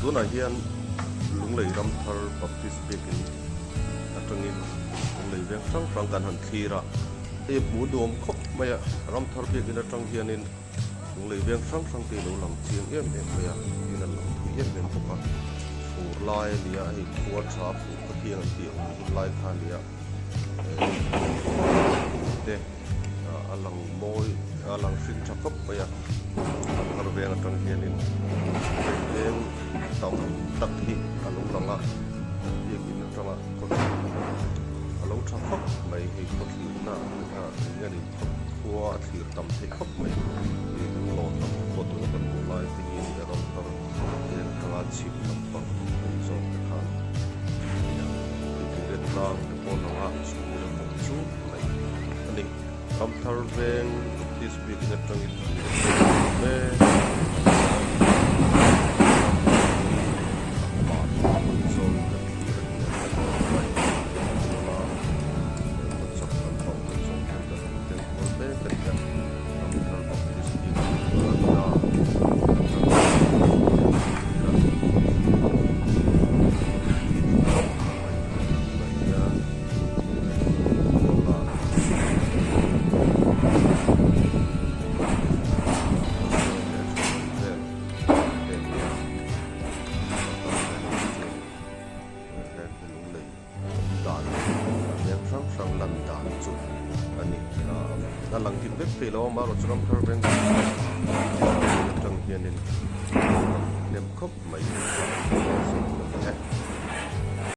tu na hian lung lei ram thar baptist bekin atangin lung lei veng sang sang kan han thira e bu dom khop maya ram thar bekin atang hianin lung lei veng sang sang te lo lang chiang em maya in an lang thu em poka fur lai lia hi khuwa tha fu ka thiang an ti lai kha lia te alang moi alang sin chakop maya thar veng atang hianin veng tàu đặc thị ở lũng lăng á, việc in trong á con lũng trắng khóc mấy cái con thử na nghe đi qua thử tầm thấy khóc mấy thì lo tầm có tụi con mua lại thì nhìn ra đồng tờ nên thằng chip tầm bằng cho cái hàng thì cái ta cái con nó á chú là một chú mấy anh đi cầm thar ven thì speak in trong cái lang tin vek pe lo ma ro chram thar ben tang hian in nem khop mai